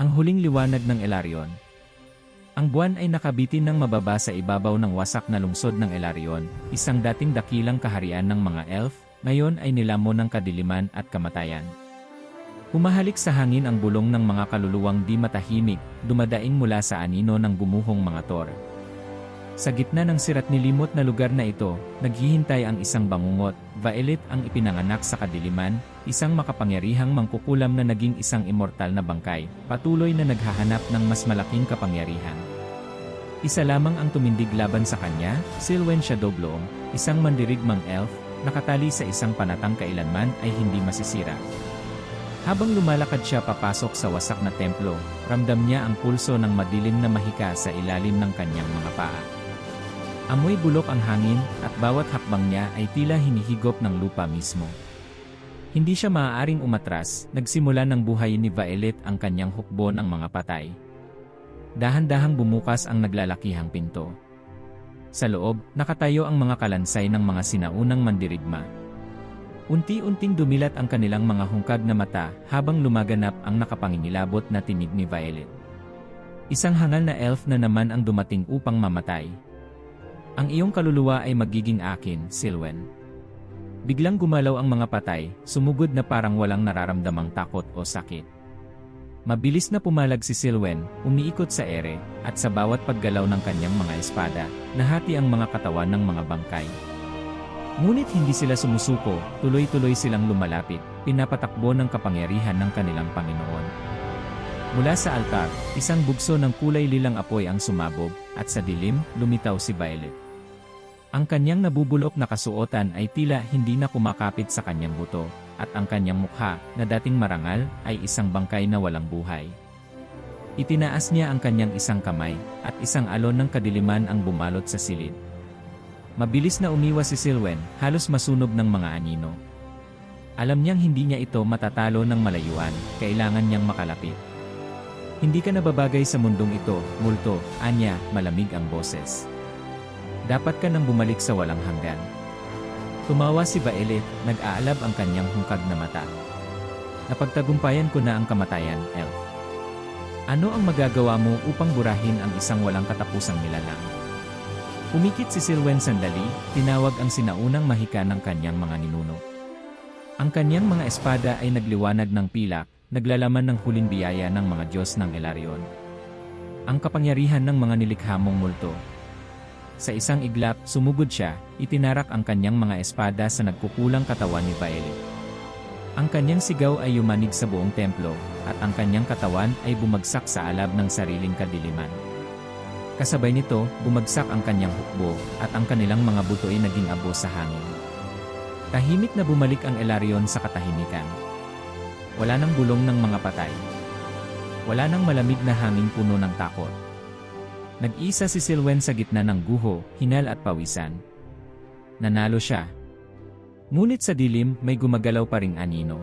Ang huling liwanag ng Elarion. Ang buwan ay nakabitin ng mababa sa ibabaw ng wasak na lungsod ng Elarion, isang dating dakilang kaharian ng mga elf, ngayon ay nilamon ng kadiliman at kamatayan. Humahalik sa hangin ang bulong ng mga kaluluwang di matahimik, dumadaing mula sa anino ng gumuhong mga tor. Sa gitna ng sirat nilimot na lugar na ito, naghihintay ang isang bangungot, Vaelit ang ipinanganak sa kadiliman, isang makapangyarihang mangkukulam na naging isang immortal na bangkay, patuloy na naghahanap ng mas malaking kapangyarihan. Isa lamang ang tumindig laban sa kanya, Silwen Shadowbloom, isang mandirigmang elf, nakatali sa isang panatang kailanman ay hindi masisira. Habang lumalakad siya papasok sa wasak na templo, ramdam niya ang pulso ng madilim na mahika sa ilalim ng kanyang mga paa. Amoy bulok ang hangin, at bawat hakbang niya ay tila hinihigop ng lupa mismo. Hindi siya maaaring umatras, nagsimula ng buhayin ni Vaelit ang kanyang hukbo ng mga patay. Dahan-dahang bumukas ang naglalakihang pinto. Sa loob, nakatayo ang mga kalansay ng mga sinaunang mandirigma. Unti-unting dumilat ang kanilang mga hungkag na mata habang lumaganap ang nakapangingilabot na tinig ni Vaelit. Isang hangal na elf na naman ang dumating upang mamatay. Ang iyong kaluluwa ay magiging akin, Silwen. Biglang gumalaw ang mga patay, sumugod na parang walang nararamdamang takot o sakit. Mabilis na pumalag si Silwen, umiikot sa ere, at sa bawat paggalaw ng kanyang mga espada, nahati ang mga katawan ng mga bangkay. Ngunit hindi sila sumusuko, tuloy-tuloy silang lumalapit, pinapatakbo ng kapangyarihan ng kanilang Panginoon. Mula sa altar, isang bugso ng kulay lilang apoy ang sumabog, at sa dilim, lumitaw si Vaelit. Ang kanyang nabubulok na kasuotan ay tila hindi na kumakapit sa kanyang buto, at ang kanyang mukha, na dating marangal, ay isang bangkay na walang buhay. Itinaas niya ang kanyang isang kamay, at isang alon ng kadiliman ang bumalot sa silid. Mabilis na umiwas si Silwen, halos masunog ng mga anino. Alam niyang hindi niya ito matatalo ng malayuan, kailangan niyang makalapit. Hindi ka nababagay sa mundong ito, multo, anya, malamig ang boses. Dapat ka nang bumalik sa walang hanggan. Tumawa si Vaelit, nag-aalab ang kanyang hungkag na mata. Napagtagumpayan ko na ang kamatayan, elf. Ano ang magagawa mo upang burahin ang isang walang katapusang nilalang? Umikit si Silwen sandali, tinawag ang sinaunang mahika ng kanyang mga ninuno. Ang kanyang mga espada ay nagliwanag ng pilak, naglalaman ng huling biyaya ng mga Diyos ng Elarion. Ang kapangyarihan ng mga nilikhamong multo. Sa isang iglap, sumugod siya, itinarak ang kanyang mga espada sa nagkukulang katawan ni Vaelit. Ang kanyang sigaw ay yumanig sa buong templo, at ang kanyang katawan ay bumagsak sa alab ng sariling kadiliman. Kasabay nito, bumagsak ang kanyang hukbo, at ang kanilang mga buto ay naging abo sa hangin. Tahimik na bumalik ang Elarion sa katahimikan. Wala nang bulong ng mga patay. Wala nang malamig na hangin puno ng takot. Nag-isa si Silwen sa gitna ng guho, hinal at pawisan. Nanalo siya. Ngunit sa dilim, may gumagalaw pa ring anino.